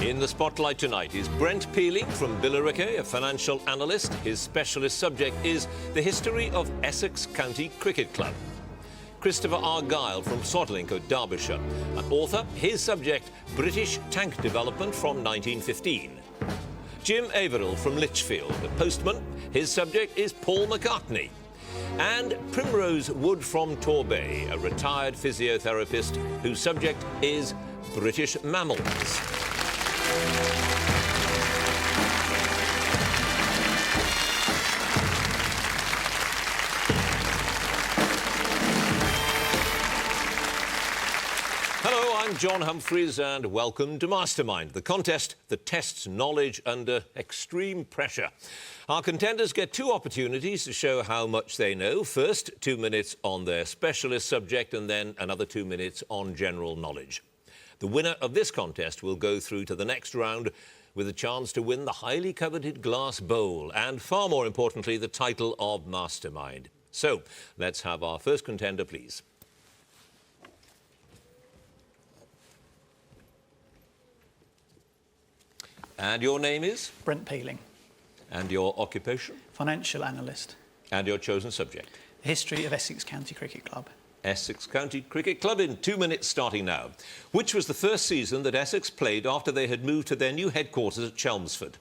In the spotlight tonight is Brent Peeling from Billericay, a financial analyst. His specialist subject is the history of Essex County Cricket Club. Christopher Argyle from Swadlincote, Derbyshire, an author. His subject, British tank development from 1915. Jim Averill from Lichfield, a postman. His subject is Paul McCartney. And Primrose Wood from Torbay, a retired physiotherapist whose subject is British mammals. Hello, I'm John Humphreys and welcome to Mastermind, the contest that tests knowledge under extreme pressure. Our contenders get two opportunities to show how much they know. First, 2 minutes on their specialist subject and then another 2 minutes on general knowledge. The winner of this contest will go through to the next round with a chance to win the highly coveted glass bowl and, far more importantly, the title of Mastermind. So, let's have our first contender, please. And your name is? Brent Peeling. And your occupation? Financial analyst. And your chosen subject? The history of Essex County Cricket Club. Essex County Cricket Club in 2 minutes starting now. Which was the first season that Essex played after they had moved to their new headquarters at Chelmsford?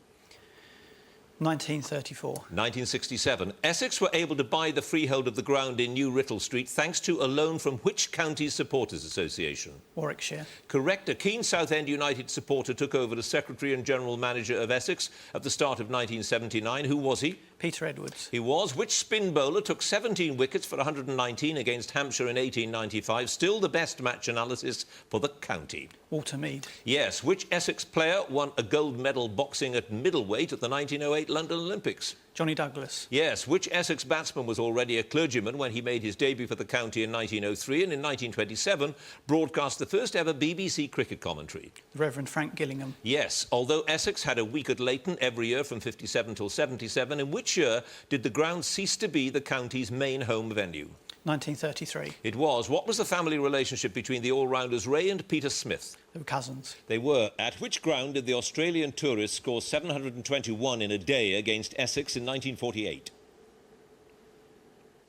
1934. 1967. Essex were able to buy the freehold of the ground in New Writtle Street thanks to a loan from which county's supporters association? Warwickshire. Correct. A keen Southend United supporter took over as Secretary and General Manager of Essex at the start of 1979. Who was he? Peter Edwards. He was. Which spin bowler took 17 wickets for 119 against Hampshire in 1895? Still the best match analysis for the county. Walter Mead. Yes. Which Essex player won a gold medal boxing at middleweight at the 1908 London Olympics? Johnny Douglas. Yes. Which Essex batsman was already a clergyman when he made his debut for the county in 1903 and in 1927 broadcast the first ever BBC cricket commentary? The Reverend Frank Gillingham. Yes. Although Essex had a week at Leighton every year from 57 till 77, in which year did the ground cease to be the county's main home venue? 1933. It was. What was the family relationship between the all-rounders Ray and Peter Smith? They were cousins. They were. At which ground did the Australian tourists score 721 in a day against Essex in 1948?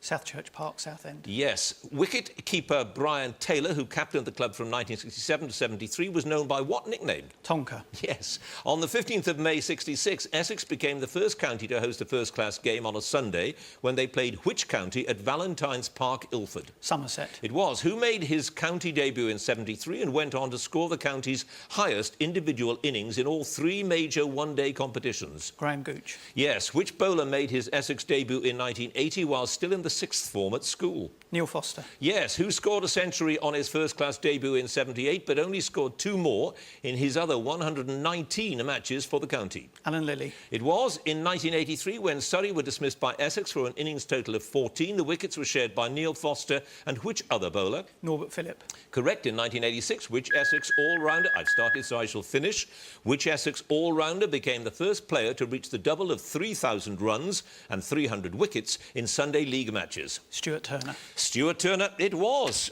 South Church Park, Southend. Yes. Wicket-keeper Brian Taylor, who captained the club from 1967 to 73, was known by what nickname? Tonka. Yes. On the 15th of May 66, Essex became the first county to host a first-class game on a Sunday when they played which county at Valentine's Park, Ilford? Somerset. It was. Who made his county debut in 73 and went on to score the county's highest individual innings in all three major one-day competitions? Graham Gooch. Yes. Which bowler made his Essex debut in 1980 while still in the sixth form at school? Neil Foster. Yes. Who scored a century on his first-class debut in 78 but only scored 2 more in his other 119 matches for the county? Alan Lilly. It was. In 1983, when Surrey were dismissed by Essex for an innings total of 14, the wickets were shared by Neil Foster and which other bowler? Norbert Phillip. Correct. In 1986, which Essex all-rounder... I've started, so I shall finish. Which Essex all-rounder became the first player to reach the double of 3,000 runs and 300 wickets in Sunday League matches? Stuart Turner. Stuart Turner, it was.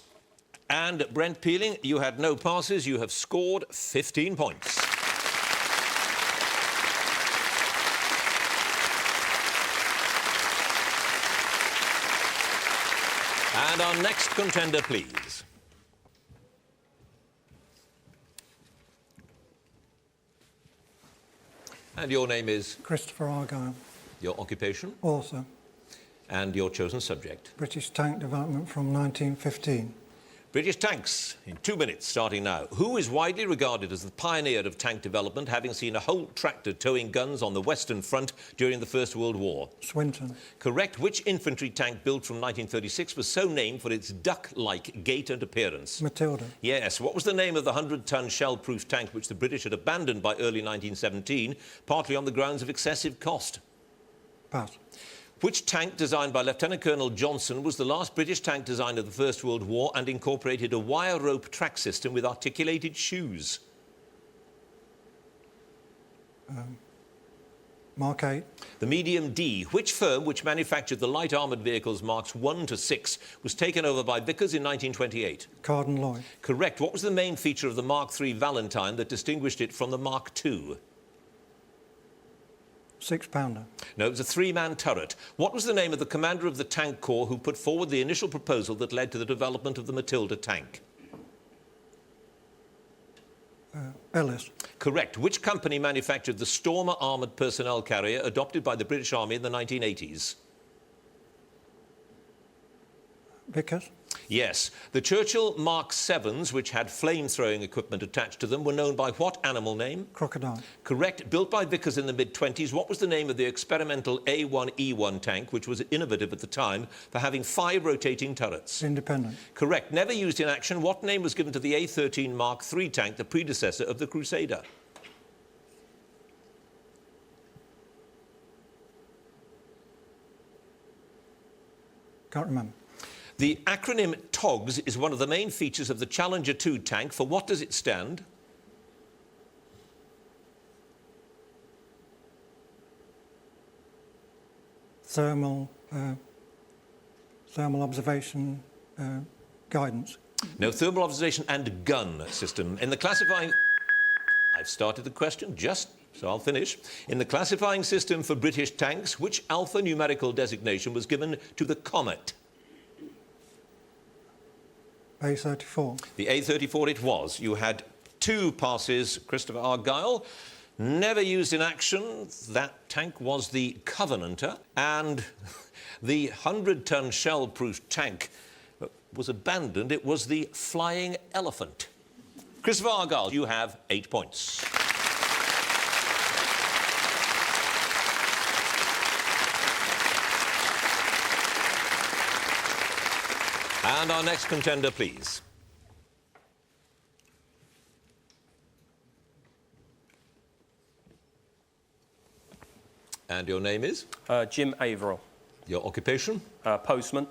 And Brent Peeling, you had no passes. You have scored 15 points. And our next contender, please. And your name is? Christopher Argyle. Your occupation? Author. And your chosen subject? British tank development from 1915. British tanks, in 2 minutes, starting now. Who is widely regarded as the pioneer of tank development, having seen a whole tractor towing guns on the Western Front during the First World War? Swinton. Correct. Which infantry tank built from 1936 was so named for its duck-like gait and appearance? Matilda. Yes. What was the name of the 100-ton shell-proof tank which the British had abandoned by early 1917, partly on the grounds of excessive cost? Pass. Which tank designed by Lieutenant Colonel Johnson was the last British tank design of the First World War and incorporated a wire rope track system with articulated shoes? Mark 8. The medium D. Which firm, which manufactured the light armoured vehicles Marks 1 to 6, was taken over by Vickers in 1928? Carden Lloyd. Correct. What was the main feature of the Mark 3 Valentine that distinguished it from the Mark 2? 6-pounder. No, it was a three-man turret. What was the name of the commander of the Tank Corps who put forward the initial proposal that led to the development of the Matilda tank? Ellis. Correct. Which company manufactured the Stormer armoured personnel carrier adopted by the British Army in the 1980s? Vickers. Yes. The Churchill Mark 7s, which had flame-throwing equipment attached to them, were known by what animal name? Crocodile. Correct. Built by Vickers in the mid-20s, what was the name of the experimental A1E1 tank, which was innovative at the time for having 5 rotating turrets? Independent. Correct. Never used in action, what name was given to the A13 Mark III tank, the predecessor of the Crusader? Can't remember. The acronym TOGS is one of the main features of the Challenger 2 tank. For what does it stand? Thermal observation guidance. No, thermal observation and gun system. In the classifying... I've started the question just, so I'll finish. In the classifying system for British tanks, which alphanumerical designation was given to the Comet? A34. The A34 it was. You had 2 passes, Christopher Argyle. Never used in action. That tank was the Covenanter. And the 100-ton shell-proof tank was abandoned. It was the Flying Elephant. Christopher Argyle, you have 8 points. And our next contender, please. And your name is? Jim Averill. Your occupation? Postman.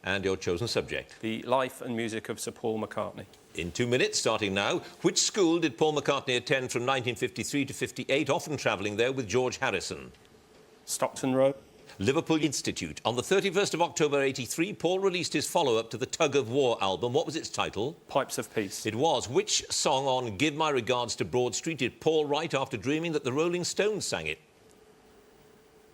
And your chosen subject? The life and music of Sir Paul McCartney. In 2 minutes, starting now, which school did Paul McCartney attend from 1953 to 58, often travelling there with George Harrison? Stockton Road. Liverpool Institute. On the 31st of October 83, Paul released his follow-up to the Tug of War album. What was its title? Pipes of Peace. It was. Which song on Give My Regards to Broad Street did Paul write after dreaming that the Rolling Stones sang it?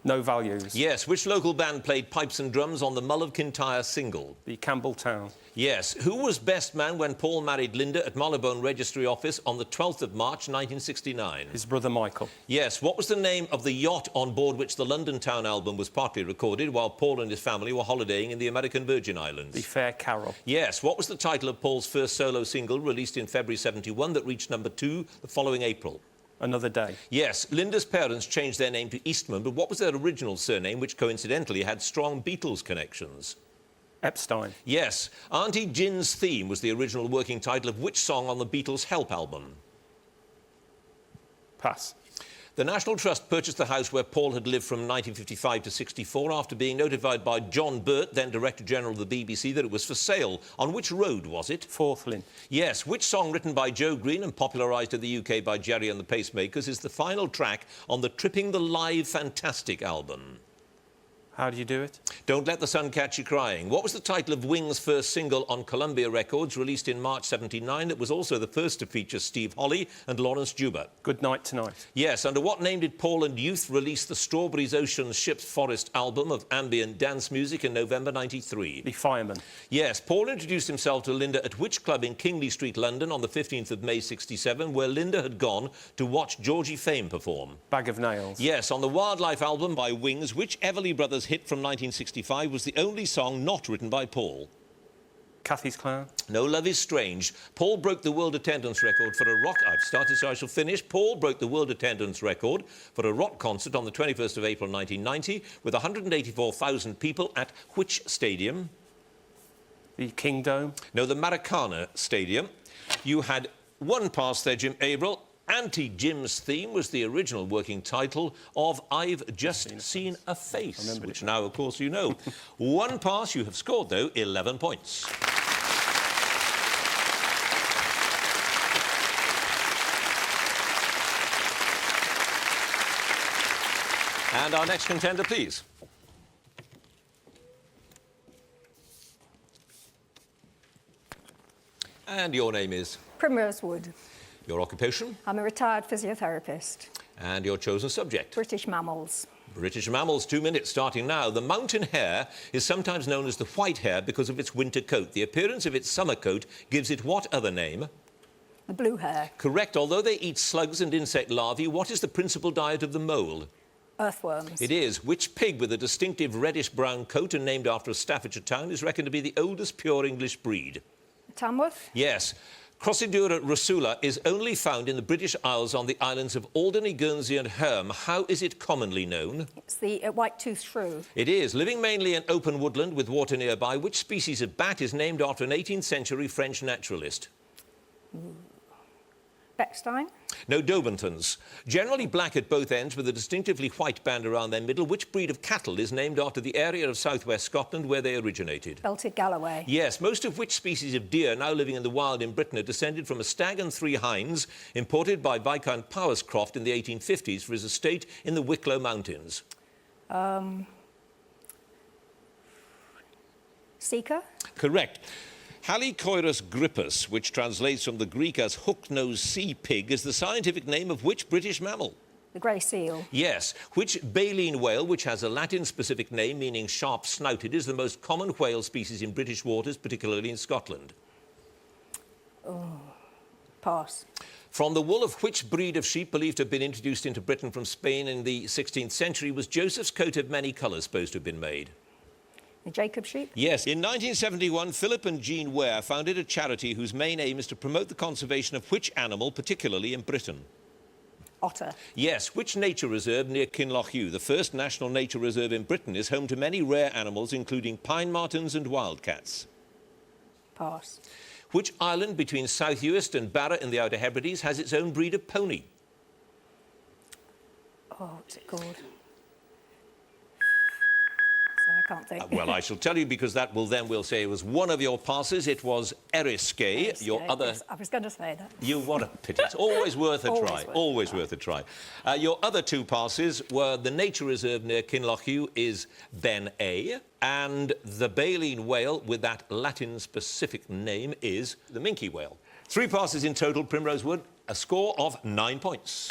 No Values. Yes. Which local band played pipes and drums on the Mull of Kintyre single? The Campbell Town. Yes. Who was best man when Paul married Linda at Marylebone Registry Office on the 12th of March 1969? His brother Michael. Yes. What was the name of the yacht on board which the London Town album was partly recorded while Paul and his family were holidaying in the American Virgin Islands? The Fair Carol. Yes. What was the title of Paul's first solo single released in February 71 that reached number 2 the following April? Another Day. Yes. Linda's parents changed their name to Eastman, but what was their original surname, which coincidentally had strong Beatles connections? Epstein. Yes. Auntie Gin's Theme was the original working title of which song on the Beatles' Help album? Pass. The National Trust purchased the house where Paul had lived from 1955 to 64 after being notified by John Burt, then Director General of the BBC, that it was for sale. On which road was it? Fourth Lynn. Yes. Which song written by Joe Green and popularised in the UK by Jerry and the Pacemakers is the final track on the Tripping the Live Fantastic album? How do you do it? Don't Let the Sun Catch You Crying. What was the title of Wings' first single on Columbia Records, released in March 79? It was also the first to feature Steve Holly and Lawrence Juba. Good Night Tonight. Yes. Under what name did Paul and Youth release the Strawberries, Oceans, Ships, Forest album of ambient dance music in November 93? The Fireman. Yes. Paul introduced himself to Linda at which club in Kingly Street, London, on the 15th of May 67, where Linda had gone to watch Georgie Fame perform? Bag of Nails. Yes. On the Wildlife album by Wings, which Everly Brothers hit from 1965 was the only song not written by Paul? Cathy's Clown. No Love Is Strange. Paul broke the world attendance record for a rock... I've started, so I shall finish. Paul broke the world attendance record for a rock concert on the 21st of April 1990 with 184,000 people at which stadium? The King Dome. No, the Maracana Stadium. You had 1 pass there, Jim Averill. Auntie Jim's Theme was the original working title of I've Just Seen a Face, which now, of course, you know. 1 pass. You have scored, though, 11 points. And our next contender, please. And your name is? Primrose Wood. Your occupation? I'm a retired physiotherapist. And your chosen subject? British mammals. British mammals, 2 minutes starting now. The mountain hare is sometimes known as the white hare because of its winter coat. The appearance of its summer coat gives it what other name? The blue hare. Correct. Although they eat slugs and insect larvae, what is the principal diet of the mole? Earthworms. It is. Which pig with a distinctive reddish-brown coat and named after a Staffordshire town is reckoned to be the oldest pure English breed? Tamworth. Yes. Crossidura rusula is only found in the British Isles on the islands of Alderney, Guernsey and Herm. How is it commonly known? It's the white-toothed shrew. It is. Living mainly in open woodland with water nearby, which species of bat is named after an 18th century French naturalist? Bechstein. No, Dobantons. Generally black at both ends with a distinctively white band around their middle. Which breed of cattle is named after the area of southwest Scotland where they originated? Belted Galloway. Yes. Most of which species of deer now living in the wild in Britain are descended from a stag and 3 hinds imported by Viscount Powerscroft in the 1850s for his estate in the Wicklow Mountains? Seeker. Correct. Halicoirus grippus, which translates from the Greek as hook-nosed sea pig, is the scientific name of which British mammal? The grey seal. Yes. Which baleen whale, which has a Latin-specific name meaning sharp-snouted, is the most common whale species in British waters, particularly in Scotland? Pass. From the wool of which breed of sheep believed to have been introduced into Britain from Spain in the 16th century was Joseph's coat of many colours supposed to have been made? The Jacob sheep. Yes. In 1971, Philip and Jean Ware founded a charity whose main aim is to promote the conservation of which animal, particularly in Britain? Otter. Yes. Which nature reserve near Kinlochew, the first national nature reserve in Britain, is home to many rare animals, including pine martens and wildcats? Pass. Which island between South Uist and Barra in the Outer Hebrides has its own breed of pony? Oh, what's it called? So I can't think. Well, I shall tell you because that will then, we'll say, it was one of your passes. It was Eriskay. Your other... Yes, I was going to say that. You, what a pity. It's always worth a try. Always Worth a try. Your other 2 passes were the nature reserve near Kinlochew is Ben A, and the baleen whale with that Latin-specific name is the minke whale. 3 passes in total, Primrose Wood, a score of 9 points.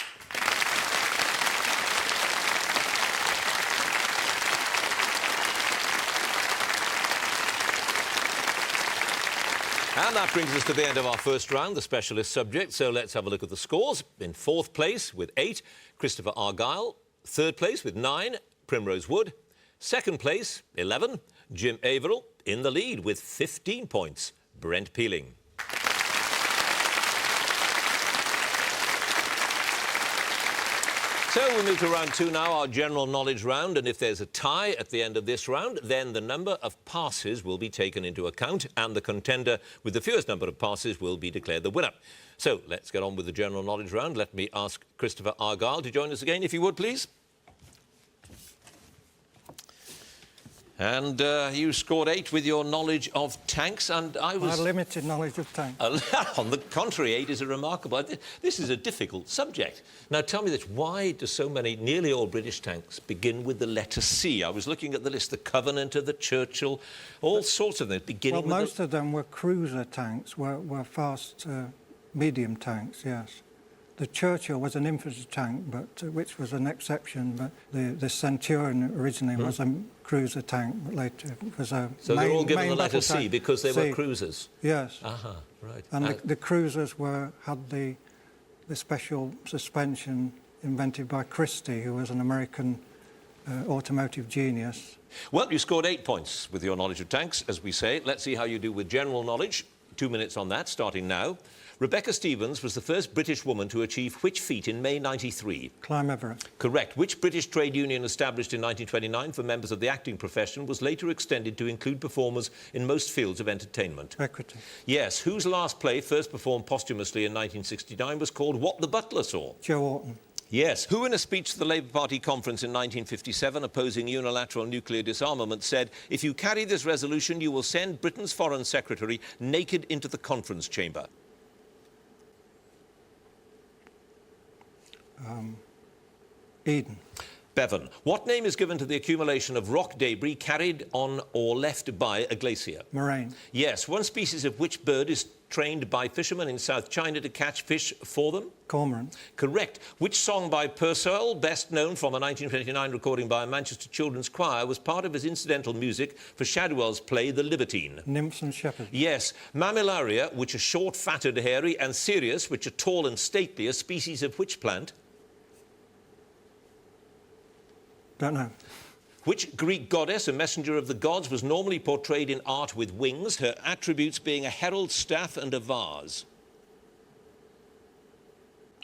And that brings us to the end of our first round, the specialist subject. So let's have a look at the scores. In 4th place with 8, Christopher Argyle. 3rd place with 9, Primrose Wood. 2nd place, 11, Jim Averill. In the lead with 15 points, Brent Peeling. So we move to round 2 now, our general knowledge round, and if there's a tie at the end of this round, then the number of passes will be taken into account, and the contender with the fewest number of passes will be declared the winner. So let's get on with the general knowledge round. Let me ask Christopher Argyle to join us again, if you would, please. And you scored 8 with your knowledge of tanks, and I was... My limited knowledge of tanks. On the contrary, 8 is a remarkable... This is a difficult subject. Now, tell me this, why do so many, nearly all British tanks, begin with the letter C? I was looking at the list, the Covenanter, the Churchill, all sorts of them, beginning with... Well, most of them were cruiser tanks, were fast, medium tanks, yes. The Churchill was an infantry tank, but which was an exception, but the Centurion originally was a cruiser tank, but later it was a So main, they're all given main the letter battle C tank. because they C. were cruisers? Yes. Aha, right. And the cruisers had the special suspension invented by Christie, who was an American automotive genius. Well, you scored 8 points with your knowledge of tanks, as we say. Let's see how you do with general knowledge. 2 minutes on that, starting now. Rebecca Stevens was the first British woman to achieve which feat in May 93? Climb Everest. Correct. Which British trade union established in 1929 for members of the acting profession was later extended to include performers in most fields of entertainment? Equity. Yes. Whose last play, first performed posthumously in 1969, was called What the Butler Saw? Joe Orton. Yes. Who, in a speech to the Labour Party conference in 1957 opposing unilateral nuclear disarmament, said, "If you carry this resolution, you will send Britain's Foreign Secretary naked into the conference chamber"? Eden. Bevan. What name is given to the accumulation of rock debris carried on or left by a glacier? Moraine. Yes. One species of which bird is trained by fishermen in South China to catch fish for them? Cormorant. Correct. Which song by Purcell, best known from a 1929 recording by a Manchester children's choir, was part of his incidental music for Shadwell's play The Libertine? Nymphs and shepherds. Yes. Mammillaria, which are short, fatted, hairy, and Cereus, which are tall and stately, are species of which plant? Don't know. Which Greek goddess, a messenger of the gods, was normally portrayed in art with wings, her attributes being a herald staff and a vase?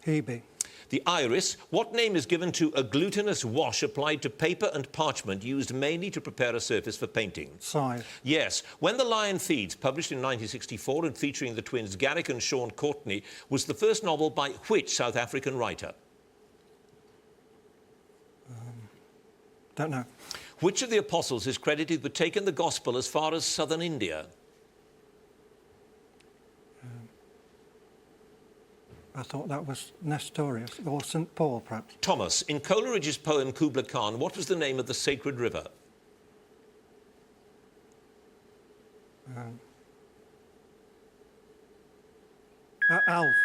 Hebe. The iris. What name is given to a glutinous wash applied to paper and parchment used mainly to prepare a surface for painting? Scythe. Yes. When the Lion Feeds, published in 1964 and featuring the twins Garrick and Sean Courtney, was the first novel by which South African writer? Don't know. Which of the apostles is credited with taking the gospel as far as southern India? I thought that was Nestorius, or St. Paul, perhaps. Thomas. In Coleridge's poem Kubla Khan, what was the name of the sacred river? Alf.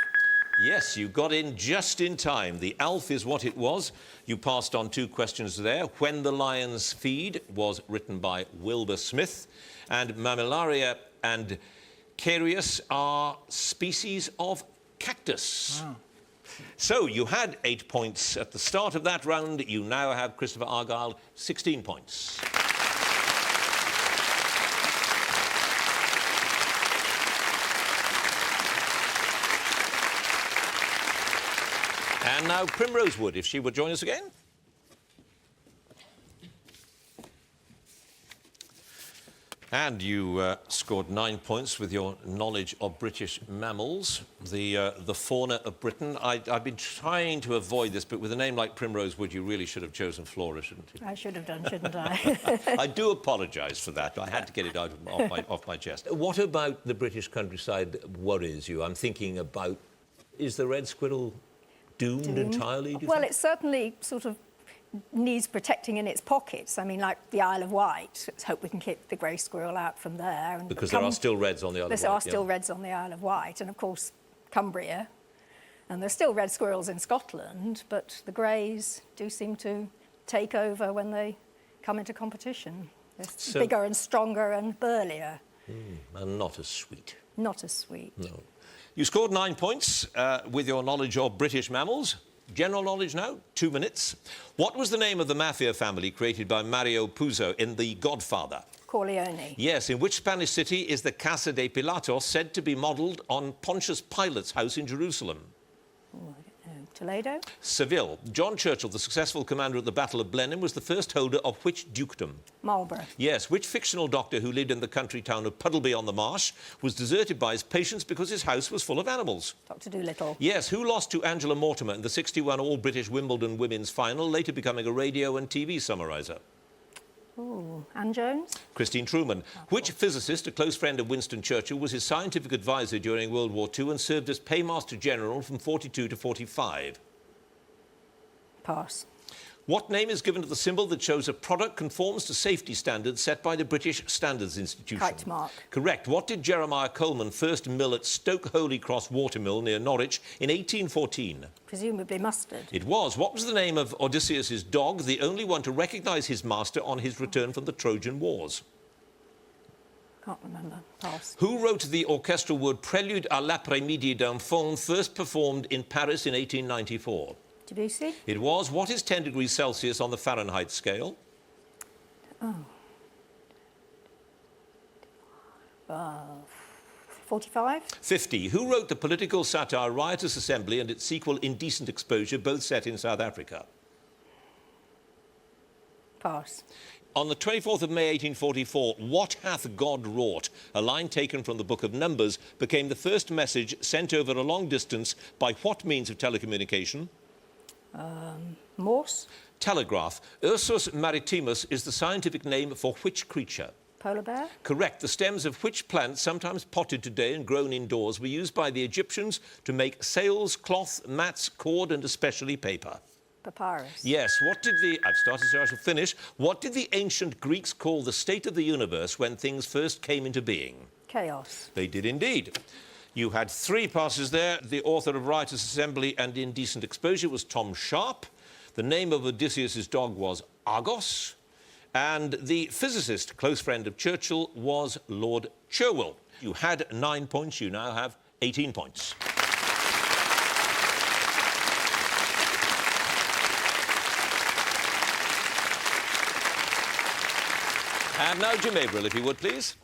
Yes, you got in just in time. The Alf is what it was. You passed on 2 questions there. When the Lions Feed was written by Wilbur Smith, and Mammillaria and Cereus are species of cactus. Wow. So you had 8 points at the start of that round. You now have, Christopher Argyle, 16 points. And now Primrose Wood, if she would join us again. And you scored 9 points with your knowledge of British mammals, the fauna of Britain. I've been trying to avoid this, but with a name like Primrose Wood, you really should have chosen Flora, shouldn't you? I should have done, shouldn't I? I do apologise for that. I had to get it out off my chest. What about the British countryside worries you? I'm thinking about, is the red squirrel doomed entirely? Do you Well, think? it certainly sort of needs protecting in its pockets. I mean, like the Isle of Wight. Let's hope we can keep the grey squirrel out from there. And Because there are still reds on the Isle of Wight. There are still reds on the Isle of Wight, and of course Cumbria. And there's still red squirrels in Scotland, but the greys do seem to take over when they come into competition. They're bigger and stronger and burlier. And not as sweet. Not as sweet. No. You scored 9 points with your knowledge of British mammals. General knowledge now, 2 minutes. What was the name of the mafia family created by Mario Puzo in The Godfather? Corleone. Yes, in which Spanish city is the Casa de Pilatos said to be modelled on Pontius Pilate's house in Jerusalem? Toledo. Seville. John Churchill, the successful commander at the Battle of Blenheim, was the first holder of which dukedom? Marlborough. Yes, which fictional doctor who lived in the country town of Puddleby on the Marsh was deserted by his patients because his house was full of animals? Dr. Dolittle. Yes, who lost to Angela Mortimer in the 61 All-British Wimbledon women's final, later becoming a radio and TV summariser? Ooh, Anne Jones. Christine Truman. Which physicist, a close friend of Winston Churchill, was his scientific advisor during World War II and served as Paymaster General from 42 to 45? Pass. What name is given to the symbol that shows a product conforms to safety standards set by the British Standards Institution? Kite mark. Correct. What did Jeremiah Coleman first mill at Stoke Holy Cross Watermill near Norwich in 1814? Presumably mustard. It was. What was the name of Odysseus's dog, the only one to recognise his master on his return from the Trojan Wars? Can't remember. Pass. Who wrote the orchestral work Prélude à l'après-midi d'un faune, first performed in Paris in 1894? Debussy. It was. What is 10 degrees Celsius on the Fahrenheit scale? 45. 50. Who wrote the political satire Riotous Assembly and its sequel Indecent Exposure, both set in South Africa? Pass. On the 24th of May 1844, what hath God wrought? A line taken from the Book of Numbers became the first message sent over a long distance by what means of telecommunication? Morse. Telegraph. Ursus maritimus is the scientific name for which creature? Polar bear. Correct. The stems of which plant, sometimes potted today and grown indoors, were used by the Egyptians to make sails, cloth, mats, cord and especially paper? Papyrus. Yes, what did the... I've started, so I shall finish. What did the ancient Greeks call the state of the universe when things first came into being? Chaos. They did indeed. You had 3 passes there. The author of Riotous Assembly and Indecent Exposure was Tom Sharp. The name of Odysseus's dog was Argos. And the physicist, close friend of Churchill, was Lord Cherwell. You had 9 points. You now have 18 points. And now Jim Averill, if you would, please.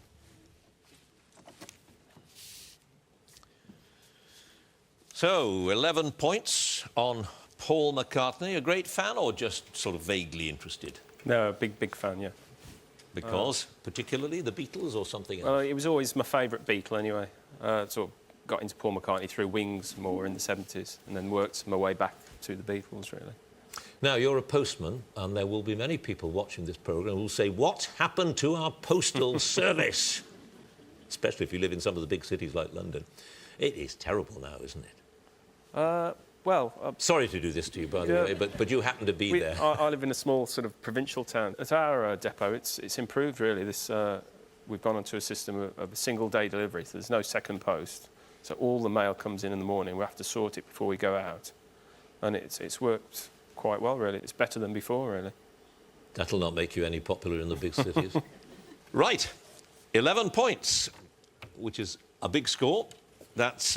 So, 11 points on Paul McCartney. A great fan or just sort of vaguely interested? No, big fan, yeah. Because, particularly, the Beatles or something else? Well, it was always my favourite Beatle anyway. Sort of got into Paul McCartney through Wings more in the 70s and then worked my way back to the Beatles, really. Now, you're a postman, and there will be many people watching this programme who will say, what happened to our postal service? Especially if you live in some of the big cities like London. It is terrible now, isn't it? Sorry to do this to you, by the way, but you happen to be there. I live in a small sort of provincial town. At our depot, it's improved, really. We've gone onto a system of a single-day delivery, so there's no second post. So all the mail comes in the morning. We have to sort it before we go out. And it's worked quite well, really. It's better than before, really. That'll not make you any popular in the big cities. Right, 11 points, which is a big score. That's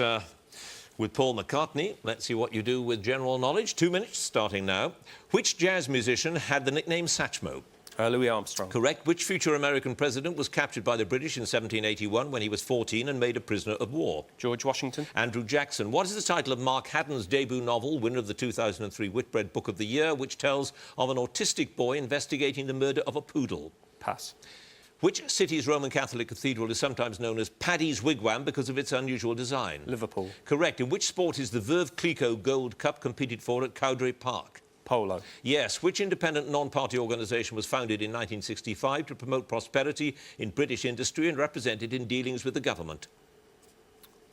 with Paul McCartney. Let's see what you do with general knowledge. 2 minutes, starting now. Which jazz musician had the nickname Satchmo? Louis Armstrong. Correct. Which future American president was captured by the British in 1781 when he was 14 and made a prisoner of war? George Washington. Andrew Jackson. What is the title of Mark Haddon's debut novel, winner of the 2003 Whitbread Book of the Year, which tells of an autistic boy investigating the murder of a poodle? Pass. Which city's Roman Catholic cathedral is sometimes known as Paddy's Wigwam because of its unusual design? Liverpool. Correct. In which sport is the Veuve Clicquot Gold Cup competed for at Cowdray Park? Polo. Yes. Which independent non-party organisation was founded in 1965 to promote prosperity in British industry and represented in dealings with the government?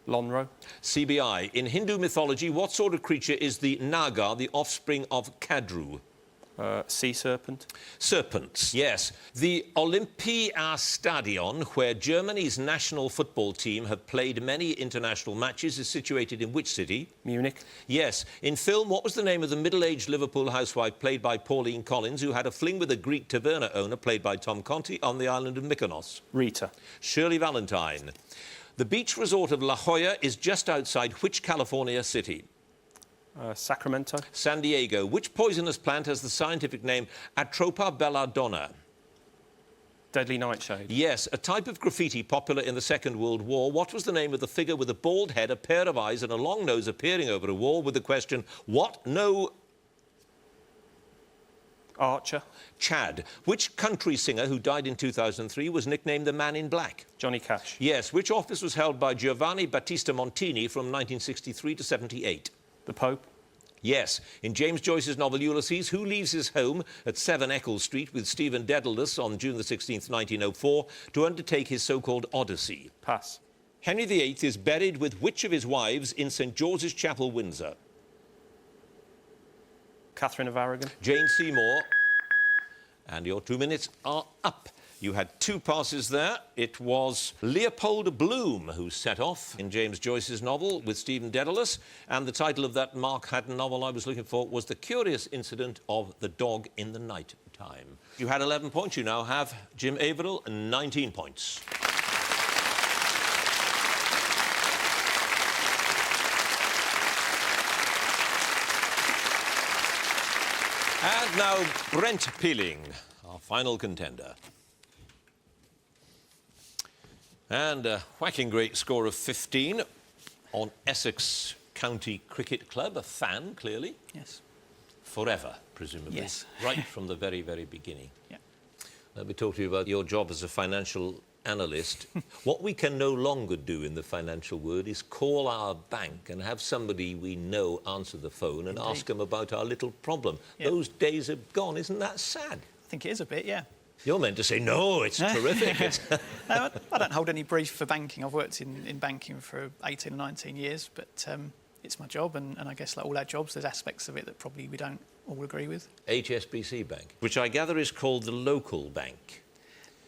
Lonhro. CBI. In Hindu mythology, what sort of creature is the Naga, the offspring of Kadru? Sea serpent. Serpents, yes. The Olympiastadion, where Germany's national football team have played many international matches, is situated in which city? Munich. Yes. In film, what was the name of the middle-aged Liverpool housewife played by Pauline Collins, who had a fling with a Greek taverna owner played by Tom Conti on the island of Mykonos? Rita. Shirley Valentine. The beach resort of La Jolla is just outside which California city? Sacramento. San Diego. Which poisonous plant has the scientific name Atropa belladonna? Deadly nightshade. Yes, a type of graffiti popular in the Second World War. What was the name of the figure with a bald head, a pair of eyes and a long nose appearing over a wall with the question, what? No... Archer. Chad. Which country singer who died in 2003 was nicknamed the Man in Black? Johnny Cash. Yes. Which office was held by Giovanni Battista Montini from 1963 to 78? The Pope. Yes. In James Joyce's novel Ulysses, who leaves his home at 7 Eccles Street with Stephen Dedalus on June the 16th, 1904, to undertake his so-called Odyssey? Pass. Henry VIII is buried with which of his wives in St George's Chapel, Windsor? Catherine of Aragon. Jane Seymour. And your 2 minutes are up. You had 2 passes there. It was Leopold Bloom who set off in James Joyce's novel with Stephen Dedalus, and the title of that Mark Haddon novel I was looking for was The Curious Incident of the Dog in the Night Time. You had 11 points. You now have, Jim Averill, 19 points. And now Brent Peeling, our final contender. And a whacking great score of 15 on Essex County Cricket Club. A fan, clearly. Yes. Forever, presumably. Yes. Right from the very, very beginning. Yeah. Let me talk to you about your job as a financial analyst. What we can no longer do in the financial world is call our bank and have somebody we know answer the phone and ask them about our little problem. Yeah. Those days are gone. Isn't that sad? I think it is a bit, yeah. You're meant to say, no, it's terrific. No, I don't hold any brief for banking. I've worked in banking for 18 or 19 years, but It's my job, and I guess like all our jobs, there's aspects of it that probably we don't all agree with. HSBC Bank, which I gather is called the local bank.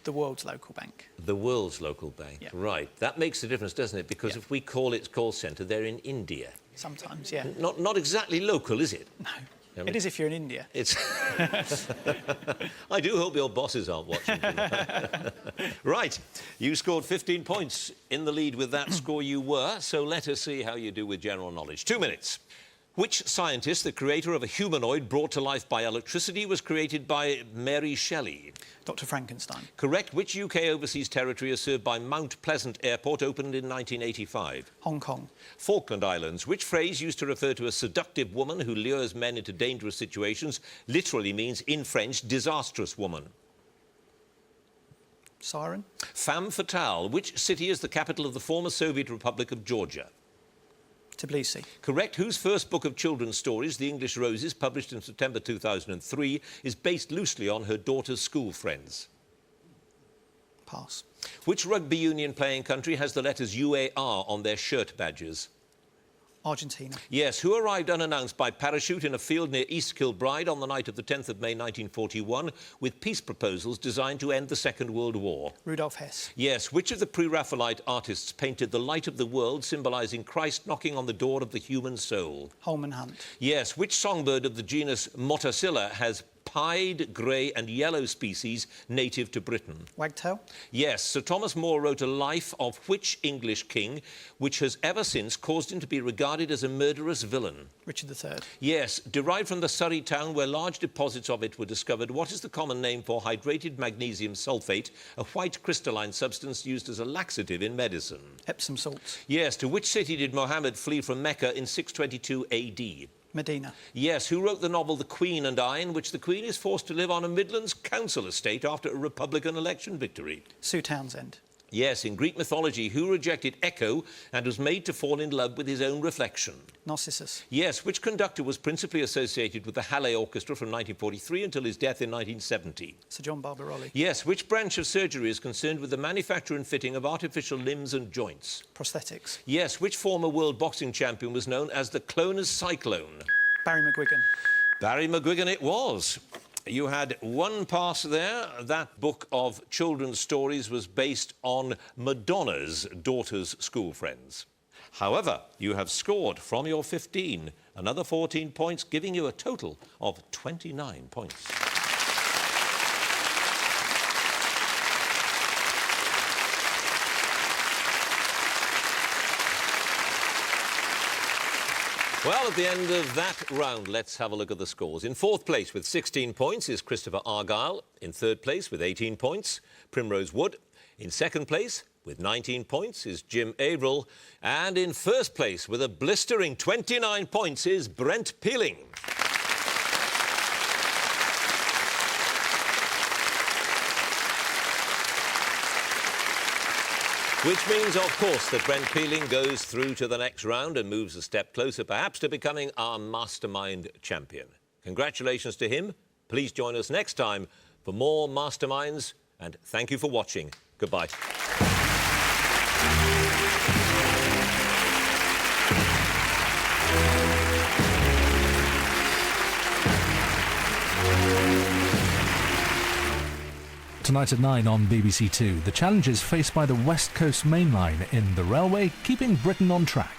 The world's local bank. The world's local bank, Yeah. right. That makes a difference, doesn't it? Because Yeah. if we call its call centre, they're in India. Sometimes, yeah. Not exactly local, is it? No. I mean- It is if you're in India. It's. I do hope your bosses aren't watching. Right, you scored 15 points in the lead with that score you were, so let us see how you do with general knowledge. 2 minutes. Which scientist, the creator of a humanoid brought to life by electricity, was created by Mary Shelley? Dr. Frankenstein. Correct. Which UK overseas territory is served by Mount Pleasant Airport, opened in 1985? Hong Kong. Falkland Islands. Which phrase used to refer to a seductive woman who lures men into dangerous situations literally means, in French, disastrous woman? Siren. Femme fatale. Which city is the capital of the former Soviet Republic of Georgia? Tbilisi. Correct. Whose first book of children's stories, The English Roses, published in September 2003, is based loosely on her daughter's school friends? Pass. Which rugby union playing country has the letters UAR on their shirt badges? Argentina. Yes. Who arrived unannounced by parachute in a field near East Kilbride on the night of the 10th of May 1941 with peace proposals designed to end the Second World War? Rudolf Hess. Yes. Which of the pre-Raphaelite artists painted the light of the world, symbolising Christ knocking on the door of the human soul? Holman Hunt. Yes. Which songbird of the genus Motacilla has pied, grey and yellow species native to Britain? Wagtail. Yes. Sir Thomas More wrote a life of which English king, which has ever since caused him to be regarded as a murderous villain? Richard III. Yes. Derived from the Surrey town where large deposits of it were discovered, what is the common name for hydrated magnesium sulfate, a white crystalline substance used as a laxative in medicine? Epsom salts. Yes. To which city did Mohammed flee from Mecca in 622 AD? Medina. Yes. Who wrote the novel The Queen and I, in which the Queen is forced to live on a Midlands council estate after a Republican election victory? Sue Townsend. Yes. In Greek mythology, who rejected Echo and was made to fall in love with his own reflection? Narcissus. Yes. Which conductor was principally associated with the Halle Orchestra from 1943 until his death in 1970? Sir John Barbarolli. Yes. Which branch of surgery is concerned with the manufacture and fitting of artificial limbs and joints? Prosthetics. Yes. Which former world boxing champion was known as the Cloners Cyclone? Barry McGuigan. Barry McGuigan it was. You had one pass there. That book of children's stories was based on Madonna's daughter's school friends. However, you have scored from your 15 another 14 points, giving you a total of 29 points. Well, at the end of that round, let's have a look at the scores. In fourth place with 16 points is Christopher Argyle. In third place with 18 points, Primrose Wood. In second place with 19 points is Jim Averill. And in first place with a blistering 29 points is Brent Peeling. Which means, of course, that Brent Peeling goes through to the next round and moves a step closer, perhaps, to becoming our Mastermind champion. Congratulations to him. Please join us next time for more Masterminds, and thank you for watching. Goodbye. Tonight at 9 on BBC Two, the challenges faced by the West Coast Main Line in the railway keeping Britain on track.